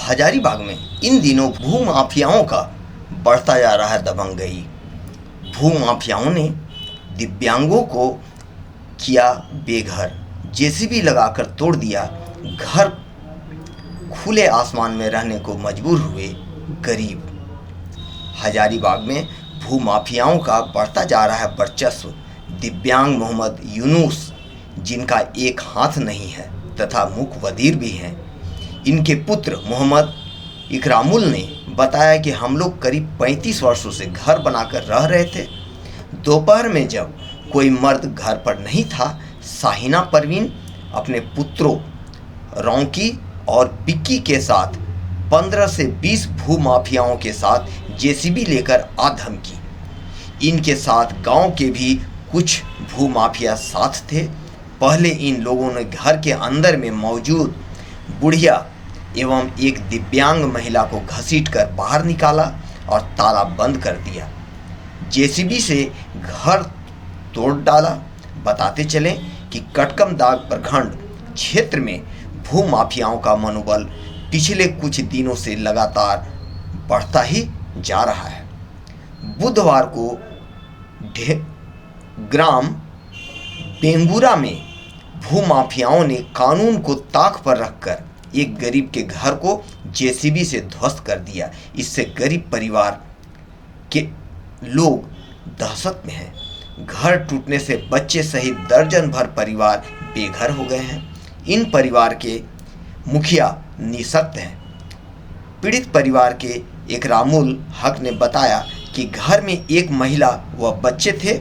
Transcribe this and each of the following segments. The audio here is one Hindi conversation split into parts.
हजारीबाग में इन दिनों भूमाफियाओं का बढ़ता जा रहा है दबंगई। भूमाफियाओं ने दिव्यांगों को किया बेघर, जेसीबी लगाकर तोड़ दिया घर, खुले आसमान में रहने को मजबूर हुए गरीब। हजारीबाग में भूमाफियाओं का बढ़ता जा रहा है वर्चस्व। दिव्यांग मोहम्मद यूनुस, जिनका एक हाथ नहीं है तथा मुख बधिर भी हैं, इनके पुत्र मोहम्मद इकरामुल ने बताया कि हम लोग करीब 35 वर्षों से घर बनाकर रह रहे थे। दोपहर में जब कोई मर्द घर पर नहीं था, शाहीना परवीन अपने पुत्रों रौकी और बिक्की के साथ 15 से 20 भूमाफियाओं के साथ जेसीबी लेकर आ धमकी। इनके साथ गांव के भी कुछ भूमाफिया साथ थे। पहले इन लोगों ने घर के अंदर में मौजूद बुढ़िया एवं एक दिव्यांग महिला को घसीटकर बाहर निकाला और ताला बंद कर दिया। जेसीबी से घर तोड़ डाला। बताते चलें कि कटकमदाग प्रखंड क्षेत्र में भूमाफियाओं का मनोबल पिछले कुछ दिनों से लगातार बढ़ता ही जा रहा है। बुधवार को ग्राम बेंगुरा में भूमाफियाओं ने कानून को ताक पर रखकर एक गरीब के घर को जेसीबी से ध्वस्त कर दिया। इससे गरीब परिवार के लोग दहशत में हैं। घर टूटने से बच्चे सहित दर्जन भर परिवार बेघर हो गए हैं। इन परिवार के मुखिया निःशक्त हैं। पीड़ित परिवार के इकरामुल हक ने बताया कि घर में एक महिला व बच्चे थे।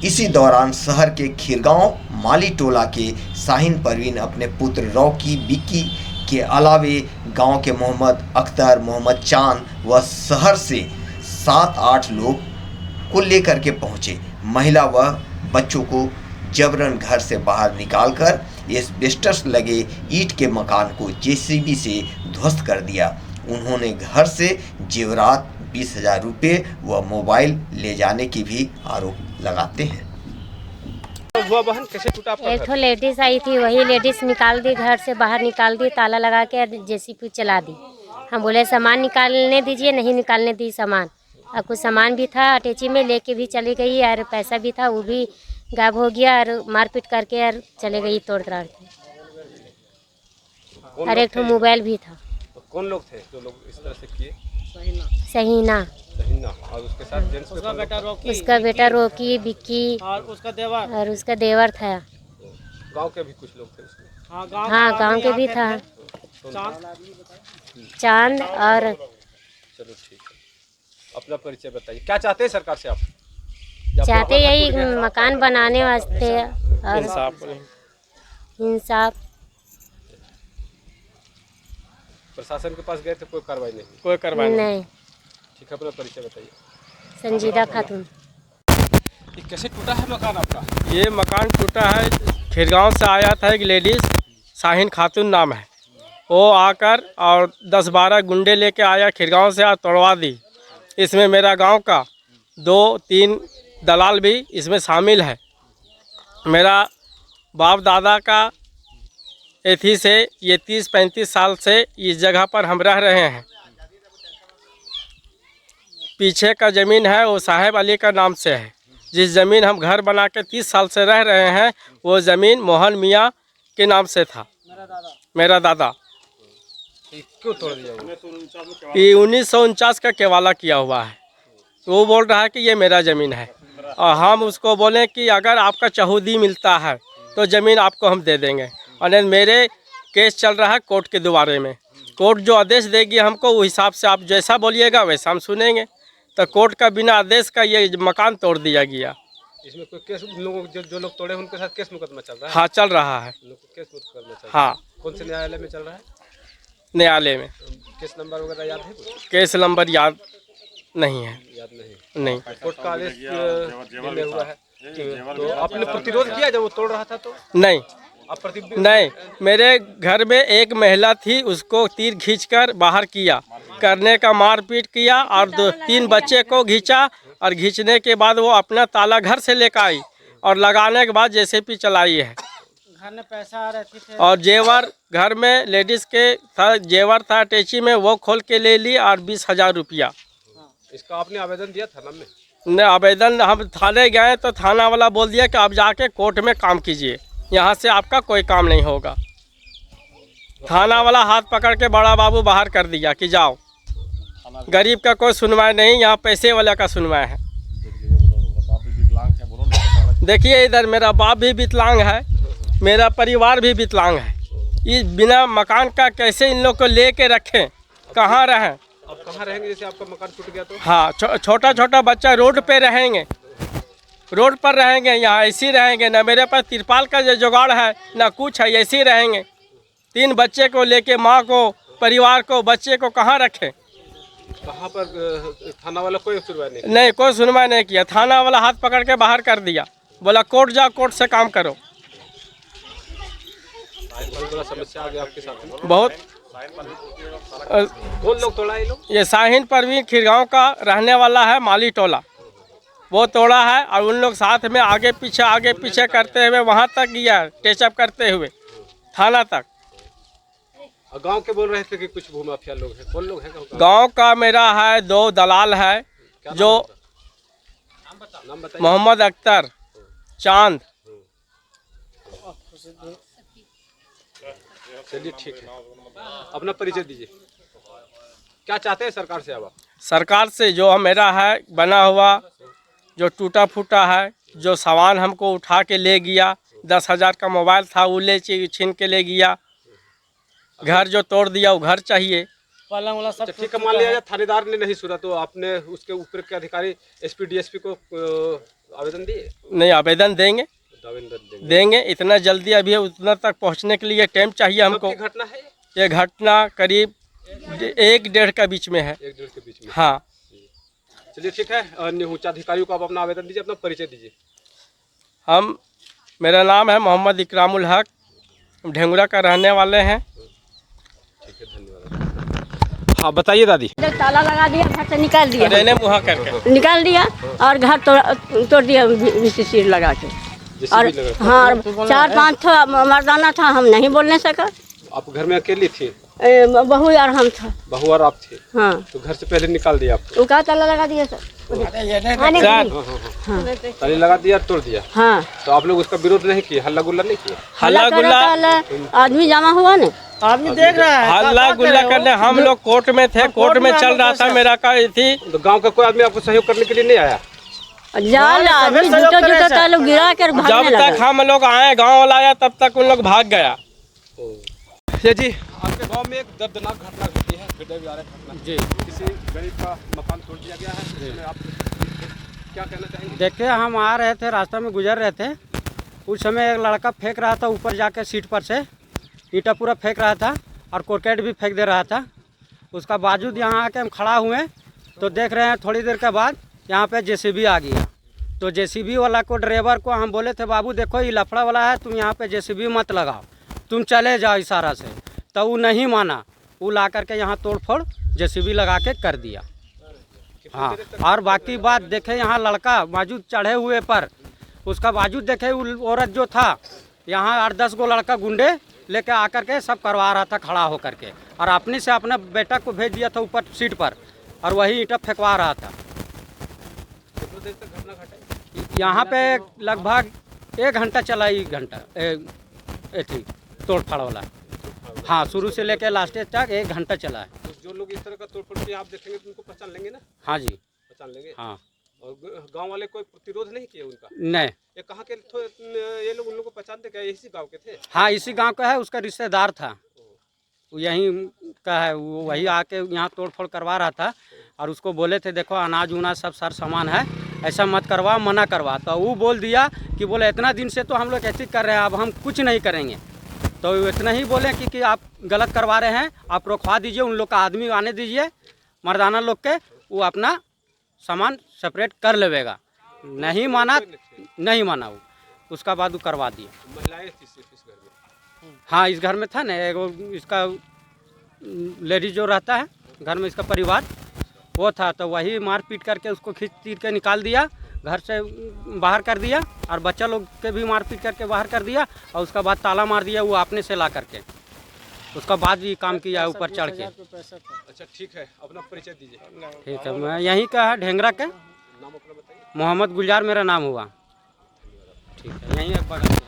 इसी दौरान शहर के खीरगांव माली टोला के शाहीन परवीन अपने पुत्र रौकी बिक्की के अलावे गांव के मोहम्मद अख्तर, मोहम्मद चांद व शहर से 7-8 लोग को लेकर के पहुंचे। महिला व बच्चों को जबरन घर से बाहर निकालकर एस्बेस्टस लगे ईंट के मकान को जेसीबी से ध्वस्त कर दिया। उन्होंने घर से जेवरात 20,000 रुपये व मोबाइल ले जाने की भी आरोप लगाते हैं। हुआ बहन, कैसे टूटा आपका एक तो लेडीज आई थी, वही लेडीज निकाल दी, घर से बाहर निकाल दी, ताला लगा के जेसीबी चला दी। हम बोले सामान निकालने दीजिए, नहीं निकालने दी सामान। और कुछ सामान भी था अटैची में, लेके भी चली गई और पैसा भी था वो भी गायब हो गया और मारपीट करके और चले गई तोड़ तोड़ के। और एक तो मोबाइल भी था। तो कौन लोग थे जो लोग इस तरह से किए? सहीना और उसके साथ जेंट्स उसका बेटा रोकी बिक्की और उसका देवर था। गांव के भी कुछ लोग थे उसमें? हाँ, गांव के भी था, चांद और। चलो ठीक है, अपना परिचय बताइए। क्या चाहते हैं सरकार से आप? चाहते यही मकान बनाने वास्ते और इंसाफ। प्रशासन के पास गए थे, कोई कार्रवाई नहीं? कोई कार्रवाई नहीं। ठीक है, अपना परिचय बताइए। संजीदा खातून। ये कैसे टूटा है मकान आपका? ये मकान टूटा है, खीरगांव से आया था एक लेडीज़, शाहीन खातून नाम है। वो आकर और 10-12 गुंडे लेके आया, खीरगांव से तोड़वा दी। इसमें मेरा गांव का 2-3 दलाल भी इसमें शामिल है। मेरा बाप दादा का एथी से ये 30-35 साल से इस जगह पर हम रह रहे हैं। पीछे का ज़मीन है वो साहेब अली का नाम से है। जिस ज़मीन हम घर बना के 30 साल से रह रहे हैं, वो ज़मीन मोहन मियाँ के नाम से था, मेरा दादा। क्यों तोड़ दिया? ये 1949 का केवाला किया हुआ है। वो बोल रहा है कि ये मेरा ज़मीन है और हम उसको बोलें कि अगर आपका चहूदी मिलता है तो ज़मीन आपको हम दे देंगे। और मेरे केस चल रहा है कोर्ट के द्वारे में। कोर्ट जो आदेश देगी हमको, वो हिसाब से आप जैसा बोलिएगा वैसा हम सुनेंगे। तो कोर्ट का बिना आदेश का ये मकान तोड़ दिया गया। इसमें कोई केस लोग जो लोग तोड़े उनके साथ केस मुकदमा चल रहा है? हाँ, चल रहा है। केस मुकदमा चल रहा है? हाँ। कौन से न्यायालय में चल रहा है? न्यायालय में। केस नंबर वगैरह याद है? केस नंबर याद नहीं है। याद नहीं। कोर्ट का आदेश दिया हुआ है। तो आपने प्रतिरोध किया जब वो तोड़ रहा था? तो नहीं, नहीं। मेरे घर में एक महिला थी, उसको तीर खींचकर बाहर किया, करने का मारपीट किया और 2-3 बच्चे को खींचा और खींचने के बाद वो अपना ताला घर से लेकर आई और लगाने के बाद जेसीबी चलाई है। घर में पैसा आ रही थी और जेवर घर में लेडीज़ के था, जेवर था अटैची में, वो खोल के ले ली और 20,000 रुपया। इसका आपने आवेदन दिया थाना में? ने आवेदन हम थाने गए तो थाना वाला बोल दिया कि आप जाके कोर्ट में काम कीजिए, यहाँ से आपका कोई काम नहीं होगा। थाना वाला हाथ पकड़ के बड़ा बाबू बाहर कर दिया कि जाओ। गरीब का कोई सुनवाई नहीं, यहाँ पैसे वाला का सुनवाई है। देखिए इधर मेरा बाप भी विकलांग है, मेरा परिवार भी विकलांग है। इस बिना मकान का कैसे इन लोग को ले के रखें, कहाँ रहें? अब कहाँ रहेंगे जैसे आपका मकान टूट गया तो? हाँ, छोटा छोटा बच्चा रोड पे रहेंगे, रोड पर रहेंगे, यहाँ ऐसे ही रहेंगे। ना मेरे पास तिरपाल का जो जुगाड़ है ना कुछ है, ऐसे ही रहेंगे। 3 बच्चे को लेके, माँ को, परिवार को, बच्चे को कहाँ रखें? कहाँ पर थाना वाला कोई सुनवाई नहीं? नहीं, कोई सुनवाई नहीं किया। थाना वाला हाथ पकड़ के बाहर कर दिया, बोला कोर्ट जाओ, कोर्ट से काम करो। बहुत बड़ा समस्या आ गया आपके साथ में। बहुत। कौन लोग तोड़ा ये लोग? ये शाहीन परवीन खिरगांव का रहने वाला है, माली टोला, वो तोड़ा है। और उन लोग साथ में आगे पीछे करते हुए वहाँ तक गया, टेचअप करते हुए थाना तक। गांव के बोल रहे थे कि कुछ भूमाफिया लोग हैं, कौन लोग हैं? गांव का मेरा है 2 दलाल है, जो नाम बताइए। मोहम्मद अख्तर, चांद। चलिए ठीक है, अपना परिचय दीजिए। क्या चाहते हैं सरकार से? अब आप सरकार से जो मेरा है बना हुआ, जो टूटा फूटा है, जो सामान हमको उठा के ले गया, 10,000 का मोबाइल था वो ले छीन के ले गया, घर जो तोड़ दिया वो घर चाहिए। पलंग वाला सब ठीक है, मान लिया थानेदार ने नहीं सुना तो आपने उसके ऊपर के अधिकारी SP DSP को आवेदन दिए? नहीं, आवेदन देंगे, देंगे। इतना जल्दी अभी उतना तक पहुंचने के लिए टाइम चाहिए हमको। घटना है ये घटना करीब 1-1.5 का बीच में है। 1-1.5 के बीच में? हाँ। चलिए ठीक है, अन्य उच्च अधिकारियों को आप अपना आवेदन दीजिए, अपना परिचय दीजिए। मेरा नाम है मोहम्मद इकरामुल हक, ढेंगुरा का रहने वाले हैं। ठीक है, धन्यवाद। हाँ बताइए दादी। ताला लगा दिया, घर से निकाल दिया, रहने मुहा करके निकाल दिया और घर तोड़ दिया VCC लगा के। और हाँ, 4-5 मर्दाना था, हम नहीं बोलने सका। आप घर में अकेली थी? बहू और हम था। बहू और आप थे? हाँ। तो घर से पहले निकाल दिया आपको? वो का ताला लगा दिया सर, ताले लगा दिया, तोड़ दिया। हाँ। तो आप लोग उसका विरोध नहीं किए, हल्ला गुल्ला नहीं किया? हल्ला गुल्ला आदमी जमा हुआ ना, आदमी देख रहा है, हल्ला गुल्ला करने हम लोग कोर्ट में थे, कोर्ट में चल रहा था मेरा का थी। तो गांव का कोई आदमी आपको सहयोग करने के लिए नहीं आया? जाल आदमी जूता तालू गिरा कर भागने लगा। जब तक हम लोग आए, गांव वाला आया, तब तक उन लोग भाग गया। जी, आपके गांव में एक दर्दनाक घटना घटी है, घटना जी, किसी गरीब का मकान तोड़ दिया गया है, इसमें आप क्या कहना चाहेंगे? देखिए, हम आ रहे थे, रास्ते में गुजर रहे थे, उस समय एक लड़का फेंक रहा था ऊपर जाके सीट पर से, ईंटा पूरा फेंक रहा था और कोकेट भी फेंक दे रहा था। उसका बावजूद यहाँ आके हम खड़ा हुए तो देख रहे हैं थोड़ी देर के बाद यहाँ पे JCB आ गया। तो JCB वाला को, ड्राइवर को हम बोले थे, बाबू देखो ये लफड़ा वाला है, तुम यहाँ पे JCB मत लगाओ, तुम चले जाओ इशारा से। तो वो नहीं माना, वो ला करके यहाँ तोड़ फोड़ JCB लगा के कर दिया। हाँ, और बाकी बात देखे, यहाँ लड़का मौजूद चढ़े हुए पर, उसका बाजू देखे, औरत जो था यहाँ 8-10 गो लड़का गुंडे लेके आकर के सब करवा रहा था खड़ा होकर के, और अपने से अपने बेटा को भेज दिया था ऊपर सीट पर, और वही ईंटा फेंकवा रहा था। यहाँ पे लगभग 1 घंटा चला, 1 घंटा तोड़ फाड़ वाला। हाँ, शुरू से लेकर लास्ट तक 1 घंटा चला है। तो जो लोग इस तरह का तोड़फोड़ किया आप देखेंगे तो उनको पहचान लेंगे ना? हाँ जी, पहचान लेंगे। हाँ। और गांव वाले कोई प्रतिरोध नहीं किया उनका? नहीं। ये कहाँ के ये लोग उन लोगों को पहचानते क्या? इसी गांव के थे? हाँ, इसी गांव का है, उसका रिश्तेदार था, वो यहीं का है, वो वही आके यहाँ तोड़ फोड़ करवा रहा था। और उसको बोले थे देखो अनाज उनाज सब सार सामान है, ऐसा मत करवा, मना करवा। तो वो बोल दिया कि बोले इतना दिन से तो हम लोग ऐसे कर रहे हैं, अब हम कुछ नहीं करेंगे। तो इतना ही बोले कि आप गलत करवा रहे हैं, आप रोकवा दीजिए, उन लोग का आदमी आने दीजिए, मर्दाना लोग के, वो अपना सामान सेपरेट कर लेगा। नहीं माना, नहीं माना वो, उसका बाद वो करवा दिया। महिलाएं थी सिर्फ इस घर में? हाँ, इस घर में था ना, एगो इसका लेडीज जो रहता है घर में, इसका परिवार वो था, तो वही मार पीट करके उसको खींच तीर के निकाल दिया। घर से बाहर कर दिया और बच्चा लोग के भी मारपीट करके बाहर कर दिया और उसका बाद ताला मार दिया वो आपने से ला करके। उसका बाद ये काम किया है ऊपर चढ़ के। अच्छा ठीक है, अपना परिचय दीजिए। ठीक है, मैं यहीं का है ढेंगरा के, नाम अपना बताइए। मोहम्मद गुलजार मेरा नाम हुआ। ठीक है, यहीं एक बगल में।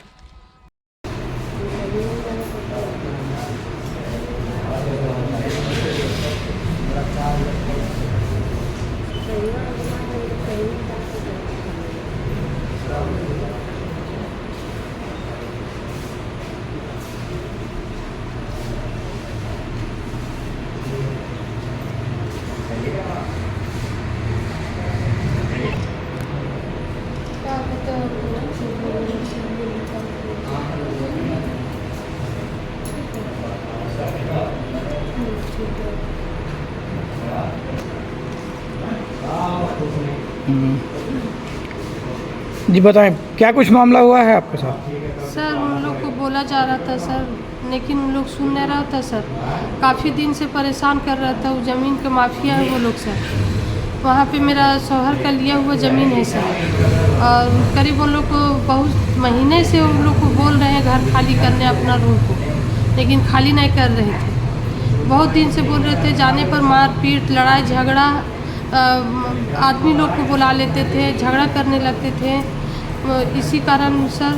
जी बताएं, क्या कुछ मामला हुआ है आपके साथ? सर उन लोग को बोला जा रहा था सर, लेकिन उन लोग सुन नहीं रहा था सर। काफ़ी दिन से परेशान कर रहा था, वो ज़मीन के माफिया है वो लोग सर। वहाँ पे मेरा शौहर का लिया हुआ ज़मीन है सर, और करीब उन लोग को बहुत महीने से उन लोग को बोल रहे हैं घर खाली करने अपना रूम को, लेकिन खाली नहीं कर रहे थे। बहुत दिन से बोल रहे थे, जाने पर मार पीट लड़ाई झगड़ा, आदमी लोग को बुला लेते थे, झगड़ा करने लगते थे। इसी कारण सर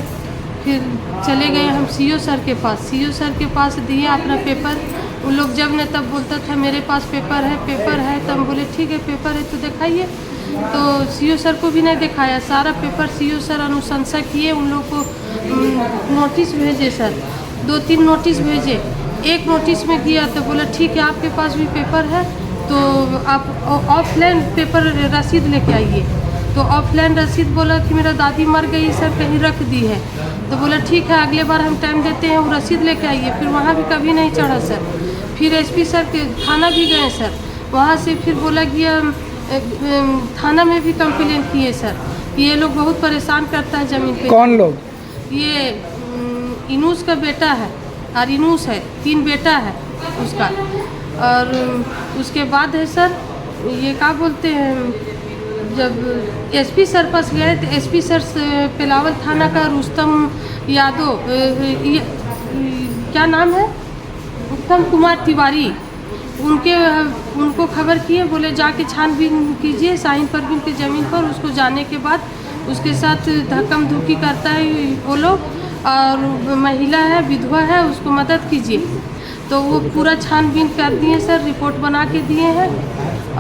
फिर चले गए हम सीओ सर के पास। सीओ सर के पास दिए अपना पेपर। उन लोग जब ने तब बोलता था मेरे पास पेपर है, तब हम बोले ठीक है पेपर है तो दिखाइए। तो सीओ सर को भी नहीं दिखाया, सारा पेपर सीओ सर अनुशंसा किए। उन लोग को नोटिस भेजे सर, 2-3 नोटिस भेजे। एक नोटिस में किया तो बोला ठीक है आपके पास भी पेपर है तो आप ऑफलाइन पेपर रसीद लेके आइए। तो ऑफलाइन रसीद बोला कि मेरा दादी मर गई सर, कहीं रख दी है। तो बोला ठीक है अगले बार हम टाइम देते हैं, वो रसीद लेके आइए। फिर वहाँ भी कभी नहीं चढ़ा सर। फिर एसपी सर के थाना भी गए सर, वहाँ से फिर बोला गया थाना में भी कंप्लेंट किए सर, ये लोग बहुत परेशान करता है ज़मीन पे। कौन लोग? ये इनूस का बेटा है और इनूस है, 3 बेटा है उसका। और उसके बाद है सर ये क्या बोलते हैं, जब एसपी सर पास गए तो एसपी सर पेलावल थाना का रुस्तम यादव, क्या नाम है, उत्तम कुमार तिवारी, उनको खबर किए, बोले जाके छानबीन कीजिए शाहीन परवीन की ज़मीन पर। उसको जाने के बाद उसके साथ धक्कम धुक्की करता है वो लोग, और महिला है, विधवा है, उसको मदद कीजिए। तो वो पूरा छानबीन कर दिए सर, रिपोर्ट बना के दिए हैं।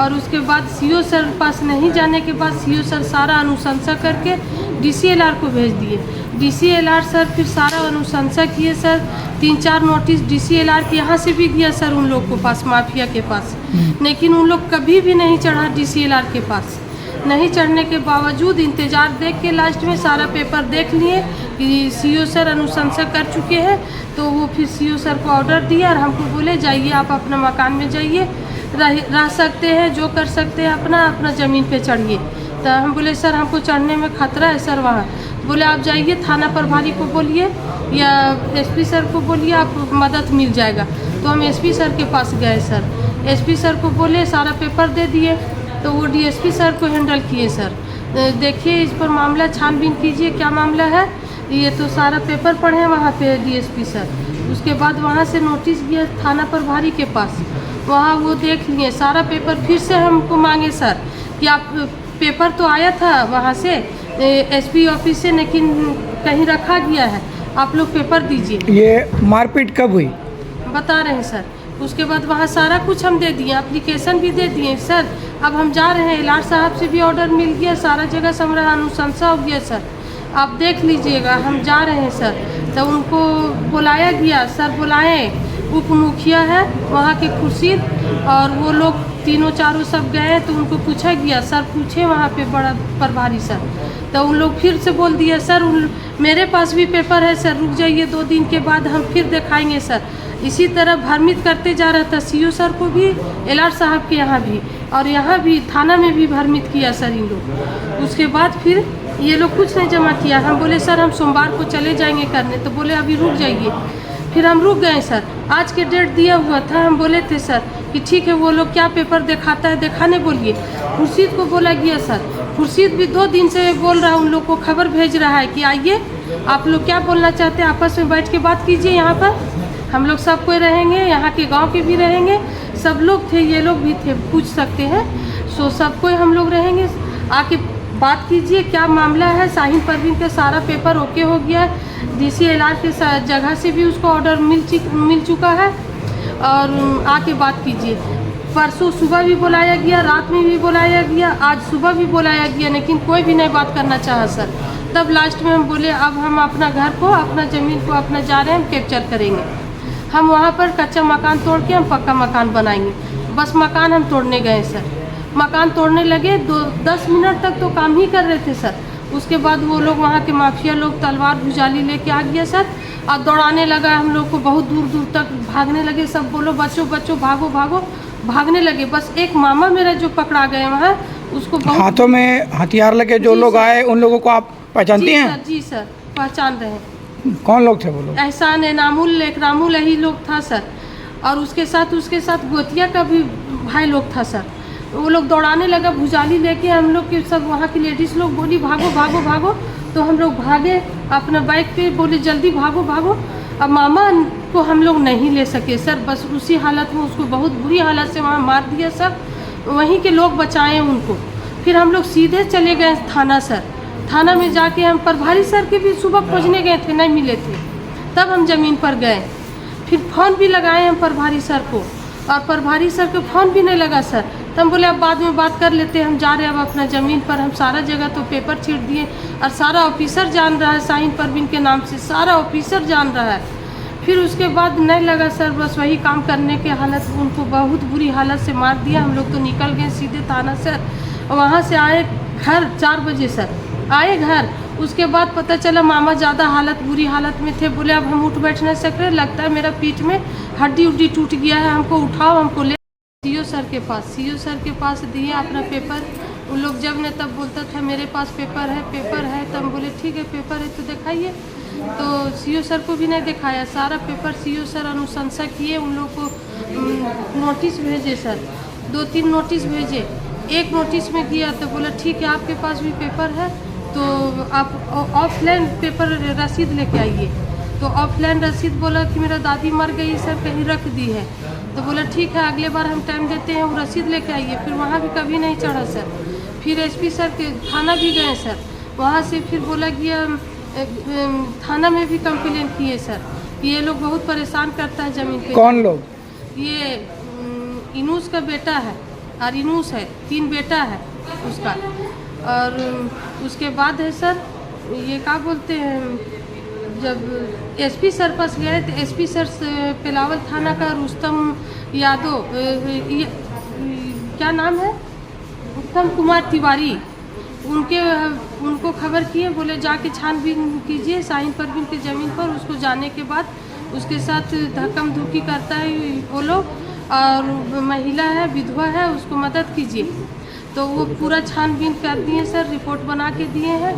और उसके बाद सीओ सर पास नहीं जाने के बाद सीओ सर सारा अनुशंसा करके डीसीएलआर को भेज दिए। डीसीएलआर सर फिर सारा अनुशंसा किए सर, 3-4 नोटिस डीसीएलआर के यहाँ से भी दिया सर उन लोग को पास, माफिया के पास। लेकिन उन लोग कभी भी नहीं चढ़ा डीसीएलआर के पास। नहीं चढ़ने के बावजूद इंतज़ार देख के लास्ट में सारा पेपर देख लिए कि सीओ सर अनुशंसा कर चुके हैं। तो वो फिर सीओ सर को ऑर्डर दिया और हमको बोले जाइए आप अपना मकान में जाइए, रह सकते हैं, जो कर सकते हैं अपना ज़मीन पे चढ़िए। तो हम बोले सर हमको चढ़ने में खतरा है सर वहाँ। बोले आप जाइए थाना प्रभारी को बोलिए या एसपी सर को बोलिए, आप मदद मिल जाएगा। तो हम एसपी सर के पास गए सर, एसपी सर को बोले सारा पेपर दे दिए। तो वो डीएसपी सर को हैंडल किए सर, देखिए इस पर मामला छानबीन कीजिए क्या मामला है। ये तो सारा पेपर पढ़े वहाँ पे डीएसपी सर। उसके बाद वहाँ से नोटिस गया थाना प्रभारी के पास, वहाँ वो देख लिए सारा पेपर। फिर से हमको मांगे सर कि आप पेपर तो आया था वहाँ से एसपी ऑफिस से, लेकिन कहीं रखा गया है, आप लोग पेपर दीजिए। ये मारपीट कब हुई? बता रहे हैं सर। उसके बाद वहाँ सारा कुछ हम दे दिए, एप्लीकेशन भी दे दिए सर। अब हम जा रहे हैं, एलआर साहब से भी ऑर्डर मिल गया, सारा जगह से हमारा अनुशंसा हो गया सर। आप देख लीजिएगा, हम जा रहे हैं सर। तो उनको बुलाया गया सर, बुलाए उप मुखिया है वहाँ के खुर्शीद, और वो लोग 3-4 सब गए तो उनको पूछा गया सर, पूछे वहाँ पे बड़ा प्रभारी सर। तो उन लोग फिर से बोल दिया सर मेरे पास भी पेपर है सर, रुक जाइए 2 दिन के बाद हम फिर दिखाएंगे सर। इसी तरह भ्रमित करते जा रहा था सीओ सर को भी, एलआर साहब के यहाँ भी, और यहाँ भी थाना में भी भ्रमित किया सर इन लोग। उसके बाद फिर ये लोग कुछ नहीं जमा किया। हम बोले सर हम सोमवार को चले जाएंगे करने, तो बोले अभी रुक जाइए। फिर हम रुक गए सर, आज के डेट दिया हुआ था। हम बोले थे सर कि ठीक है वो लोग क्या पेपर दिखाता है दिखाने बोलिए। खुर्शीद को बोला गया सर, खुर्शीद भी 2 दिन से बोल रहा है, उन लोग को खबर भेज रहा है कि आइए आप लोग क्या बोलना चाहते हैं आपस में बैठ के बात कीजिए। यहाँ पर हम लोग सब कोई रहेंगे, यहाँ के गांव के भी रहेंगे, सब लोग थे, ये लोग भी थे, पूछ सकते हैं। सो सब कोई हम लोग रहेंगे, आके बात कीजिए क्या मामला है। शाहीन परवीन का सारा पेपर ओके हो गया है, DCLR के जगह से भी उसको ऑर्डर मिल चुका है, और आके बात कीजिए। परसों सुबह भी बुलाया गया, रात में भी बुलाया गया, आज सुबह भी बुलाया गया, लेकिन कोई भी नहीं बात करना चाहा सर। तब लास्ट में हम बोले अब हम अपना घर को, अपना ज़मीन को अपना जा रहे हैं, हम कैप्चर करेंगे। हम वहाँ पर कच्चा मकान तोड़ के हम पक्का मकान बनाएंगे। बस मकान हम तोड़ने गए सर, मकान तोड़ने लगे, 10 मिनट तक तो काम ही कर रहे थे सर। उसके बाद वो लोग वहाँ के माफिया लोग तलवार भुजाली लेके आ गया सर, और दौड़ाने लगा हम लोग को, बहुत दूर दूर तक भागने लगे। सब बोलो बच्चों बच्चों भागो भागो, भागने लगे। बस एक मामा मेरा जो पकड़ा गए वहाँ, उसको हाथों में हथियार लेके जो लोग आए उन लोगों को आप पहचानती हैं? जी सर पहचान रहे हैं। कौन लोग थे वो लोग? एहसान, एनामुल, एकरामुल यही लोग था सर, और उसके साथ गोतिया का भी भाई लोग था सर। वो लोग दौड़ाने लगा भुजाली लेके, हम लोग के सब वहाँ की लेडीज़ लोग बोली भागो भागो भागो, तो हम लोग भागे अपना बाइक पे, बोले जल्दी भागो भागो। अब मामा को हम लोग नहीं ले सके सर, बस उसी हालत में उसको बहुत बुरी हालत से वहाँ मार दिया सर। वहीं के लोग बचाए उनको। फिर हम लोग सीधे चले गए थाना सर। थाना में जाके हम प्रभारी सर के भी सुबह खोजने गए थे, नहीं मिले थे। तब हम ज़मीन पर गए, फिर फ़ोन भी लगाए हम प्रभारी सर को, और प्रभारी सर को फ़ोन भी नहीं लगा सर। तो हम बोले अब बाद में बात कर लेते हैं, हम जा रहे हैं अब अपना ज़मीन पर। हम सारा जगह तो पेपर छीट दिए, और सारा ऑफिसर जान रहा है, शाहीन परवीन के नाम से सारा ऑफिसर जान रहा है। फिर उसके बाद नहीं लगा सर, बस वही काम करने के हालत, उनको बहुत बुरी हालत से मार दिया। हम लोग तो निकल गए सीधे थाना सर। वहाँ से आए घर 4 बजे सर, आए घर। उसके बाद पता चला मामा ज़्यादा बुरी हालत में थे। बोले अब हम उठ बैठ नहीं सक रहे, लगता है मेरा पीठ में हड्डी उड्डी टूट गया है, हमको उठाओ, हमको ले। सीओ सर के पास दिए अपना पेपर। उन लोग जब ने तब बोलता था मेरे पास पेपर है। तब हम बोले ठीक है पेपर है तो दिखाइए। तो सीओ सर को भी नहीं दिखाया, सारा पेपर सीओ सर अनुशंसा किए। उन लोग को नोटिस भेजे सर, 2-3 नोटिस भेजे। एक नोटिस में किया तो बोला ठीक है आपके पास भी पेपर है तो आप ऑफलाइन पेपर रसीद लेके आइए। तो ऑफलाइन रसीद बोला कि मेरा दादी मर गई सर, कहीं रख दी है। तो बोला ठीक है अगले बार हम टाइम देते हैं, वो रसीद लेके आइए। फिर वहाँ भी कभी नहीं चढ़ा सर। फिर SP सर के थाना भी गए सर, वहाँ से फिर बोला गया थाना में भी कंप्लेन किए सर, ये लोग बहुत परेशान करता है ज़मीन पे। कौन लोग? ये इनूस का बेटा है, और इनूस है, 3 बेटा है उसका। और उसके बाद है सर ये क्या बोलते हैं, जब SP सर पास गए तो SP सर पेलावल थाना का रुस्तम यादव, क्या नाम है, उत्तम कुमार तिवारी, उनको खबर किए। बोले जाके छानबीन कीजिए शाहीन परवीन की ज़मीन पर। उसको जाने के बाद उसके साथ धक्कम धुक्की करता है वो लोग, और महिला है, विधवा है, उसको मदद कीजिए। तो वो पूरा छानबीन कर दिए सर, रिपोर्ट बना के दिए हैं।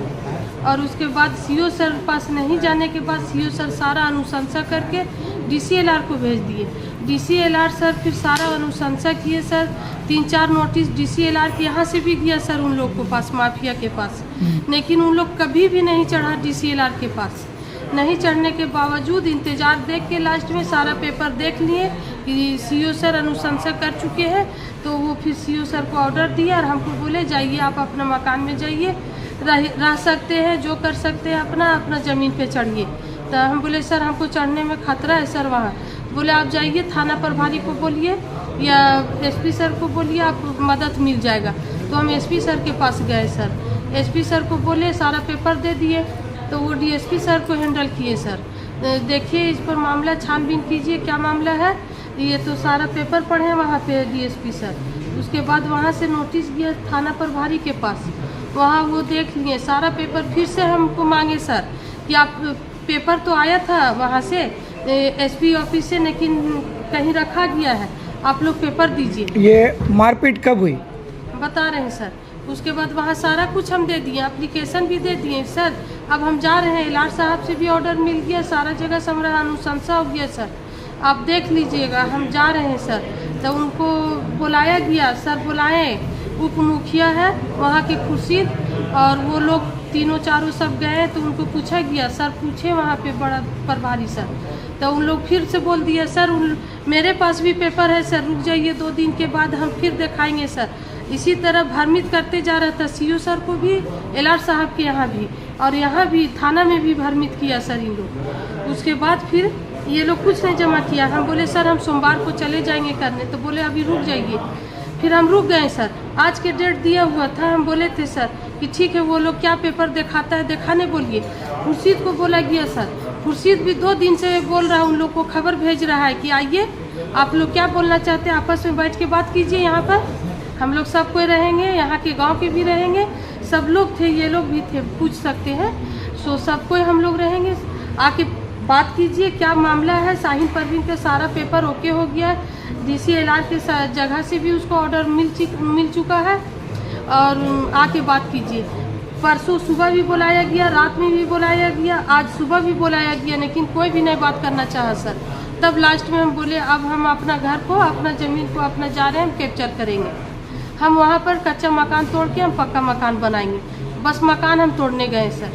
और उसके बाद CO सर पास नहीं जाने के बाद CO सर सारा अनुशंसा करके DCLR को भेज दिए। DCLR सर फिर सारा अनुशंसा किए सर, 3-4 नोटिस DCLR के यहाँ से भी गया सर उन लोग को पास, माफिया के पास। लेकिन उन लोग कभी भी नहीं चढ़ा DCLR के पास। नहीं चढ़ने के बावजूद इंतज़ार देख के लास्ट में सारा पेपर देख लिए कि CO सर अनुशंसा कर चुके हैं। तो वो फिर CO सर को ऑर्डर दिया और हमको बोले जाइए आप अपना मकान में जाइए, रह सकते हैं, जो कर सकते हैं अपना ज़मीन पे चढ़िए। तो हम बोले सर हमको चढ़ने में खतरा है सर वहाँ। बोले आप जाइए थाना प्रभारी को बोलिए या SP सर को बोलिए, आप मदद मिल जाएगा। तो हम SP सर के पास गए सर, SP सर को बोले सारा पेपर दे दिए। तो वो DSP सर को हैंडल किए सर, देखिए इस पर मामला छानबीन कीजिए क्या मामला है। ये तो सारा पेपर पढ़े वहाँ पे DSP सर। उसके बाद वहाँ से नोटिस गया थाना प्रभारी के पास, वहाँ वो देख लिए सारा पेपर। फिर से हमको मांगे सर कि आप पेपर तो आया था वहाँ से SP ऑफिस से, लेकिन कहीं रखा गया है, आप लोग पेपर दीजिए। ये मारपीट कब हुई? बता रहे हैं सर। उसके बाद वहाँ सारा कुछ हम दे दिए, एप्लीकेशन भी दे दिए सर। अब हम जा रहे हैं, LR साहब से भी ऑर्डर मिल गया, सारा जगह से हमारा अनुशंसा हो गया सर। आप देख लीजिएगा, हम जा रहे हैं सर। तो उनको बुलाया गया, सर बुलाए, उप मुखिया है वहाँ के खुर्शीद, और वो लोग तीनों चारों सब गए तो उनको पूछा गया, सर पूछे वहाँ पे बड़ा प्रभारी सर, तो उन लोग फिर से बोल दिया, सर मेरे पास भी पेपर है सर, रुक जाइए 2 दिन के बाद हम फिर दिखाएंगे सर। इसी तरह भ्रमित करते जा रहा था, सीओ सर को भी, एलआर साहब के यहाँ भी, और यहाँ भी थाना में भी भ्रमित किया सर इन लोग। उसके बाद फिर ये लोग कुछ नहीं जमा किया। हम बोले सर हम सोमवार को चले जाएंगे करने, तो बोले अभी रुक जाइए। फिर हम रुक गए सर, आज के डेट दिया हुआ था, हम बोले थे सर कि ठीक है वो लोग क्या पेपर दिखाता है दिखाने बोलिए। खुर्शीद को बोला गया सर, खुर्शीद भी 2 दिन से बोल रहा है, उन लोग को खबर भेज रहा है कि आइए आप लोग क्या बोलना चाहते हैं आपस में बैठ के बात कीजिए, यहाँ पर हम लोग सब कोई रहेंगे, यहाँ के गांव के भी रहेंगे, सब लोग थे, ये लोग भी थे, पूछ सकते हैं, सो सब कोई हम लोग रहेंगे, आके बात कीजिए क्या मामला है। शाहीन परवीन का सारा पेपर ओके हो गया है, डीसी एलआर के जगह से भी उसको ऑर्डर मिल चुका है, और आके बात कीजिए। परसों सुबह भी बुलाया गया, रात में भी बुलाया गया, आज सुबह भी बुलाया गया, लेकिन कोई भी नहीं बात करना चाहा सर। तब लास्ट में हम बोले अब हम अपना घर को, अपना ज़मीन को अपना जा रहे हैं, हम कैप्चर करेंगे, हम वहाँ पर कच्चा मकान तोड़ के हम पक्का मकान बनाएंगे। बस मकान हम तोड़ने गए सर,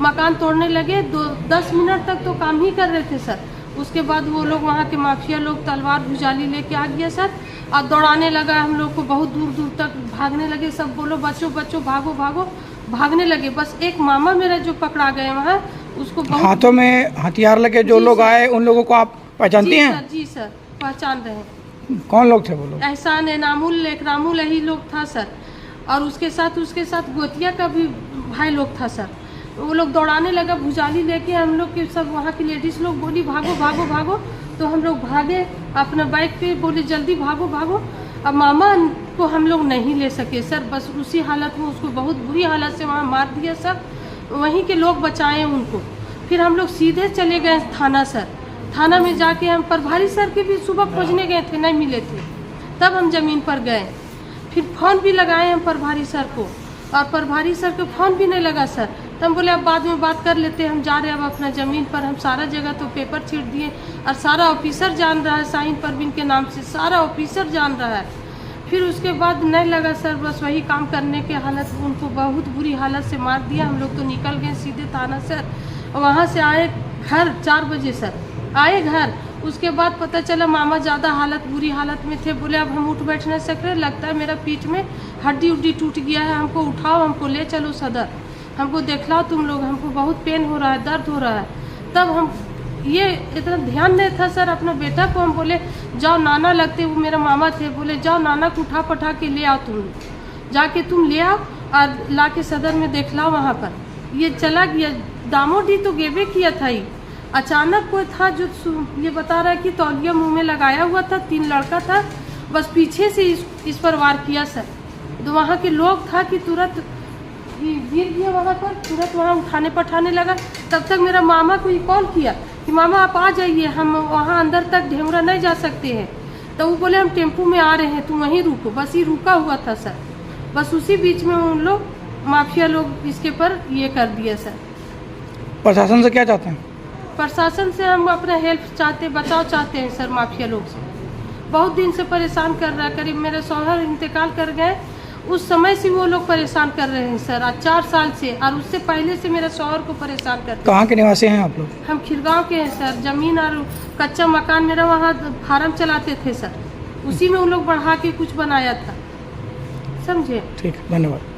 मकान तोड़ने लगे, 10 मिनट तक तो काम ही कर रहे थे सर। उसके बाद वो लोग वहाँ के माफिया लोग तलवार भुजाली लेके आ गया सर, और दौड़ाने लगा हम लोग को, बहुत दूर दूर तक भागने लगे, सब बोलो बच्चों बच्चों भागो भागो, भागने लगे। बस एक मामा मेरा जो पकड़ा गए वहाँ, उसको हाथों में हथियार लगे जो लोग आए, उन लोगों को आप पहचानती हैं? जी सर पहचान रहे हैं। कौन लोग थे वो लोग? एहसान, एनामुल, एकरामुल यही लोग था सर, और उसके साथ गोतिया का भी भाई लोग था सर। वो लोग दौड़ाने लगा भुजाली लेके, हम लोग के सब वहाँ की लेडीज़ लोग बोली भागो भागो भागो, तो हम लोग भागे अपना बाइक पे, बोले जल्दी भागो भागो। अब मामा को हम लोग नहीं ले सके सर, बस उसी हालत में उसको बहुत बुरी हालत से वहाँ मार दिया सर, वहीं के लोग बचाए उनको। फिर हम लोग सीधे चले गए थाना सर, थाना में जाके हम प्रभारी सर के भी सुबह खोजने गए थे, नहीं मिले थे, तब हम ज़मीन पर गए। फिर फ़ोन भी लगाए हम प्रभारी सर को, और प्रभारी सर को फ़ोन भी नहीं लगा सर, तो हम बोले अब बाद में बात कर लेते हैं, हम जा रहे हैं अब अपना ज़मीन पर। हम सारा जगह तो पेपर छीट दिए, और सारा ऑफिसर जान रहा है, शाहीन परवीन के नाम से सारा ऑफिसर जान रहा है। फिर उसके बाद नहीं लगा सर, बस वही काम करने के हालत, उनको बहुत बुरी हालत से मार दिया। हम लोग तो निकल गए सीधे थाना सर, वहाँ से आए घर 4 बजे सर, आए घर। उसके बाद पता चला मामा ज़्यादा बुरी हालत में थे, बोले अब हम उठ बैठ नहीं सक रहे, लगता है मेरा पीठ में हड्डी उड्डी टूट गया है, हमको उठाओ, हमको ले चलो सदर, हमको दिखलाओ तुम लोग, हमको बहुत पेन हो रहा है, दर्द हो रहा है। तब हम ये इतना ध्यान नहीं था सर, अपना बेटा को हम बोले जाओ नाना लगते, वो मेरा मामा थे, बोले जाओ नाना को उठा पठा के ले आओ, तुम जाके तुम ले आओ और ला के सदर में देखलाओ वहाँ पर। ये चला गया, दामोडी तो गेबे किया था ही, अचानक कोई था जो ये बता रहा है कि तौलिया मुंह में लगाया हुआ था, 3 लड़का था, बस पीछे से इस पर वार किया सर। तो वहाँ के लोग था कि तुरंत गिर गया वहाँ पर, तुरंत वहाँ उठाने पठाने लगा। तब तक मेरा मामा को ये कॉल किया कि मामा आप आ जाइए, हम वहाँ अंदर तक ढेमरा नहीं जा सकते हैं। तो वो बोले हम टेम्पू में आ रहे हैं, तुम वहीं रुको। बस ये रुका हुआ था सर, बस उसी बीच में उन लोग माफिया लोग इसके पर ये कर दिया सर। प्रशासन से क्या चाहते हैं? प्रशासन से हम अपना हेल्प चाहते, बचाव चाहते हैं सर। माफिया लोग से बहुत दिन से परेशान कर रहा है, करीब मेरे शौहर इंतकाल कर गए, उस समय से वो लोग परेशान कर रहे हैं सर, आज 4 साल से, और उससे पहले से मेरे शौहर को परेशान करते। कहाँ के निवासी हैं आप लोग? हम खिरगांव के हैं सर, ज़मीन और कच्चा मकान मेरा वहाँ फार्म चलाते थे सर, उसी में उन लोग बढ़ा के कुछ बनाया था, समझे? ठीक है, धन्यवाद।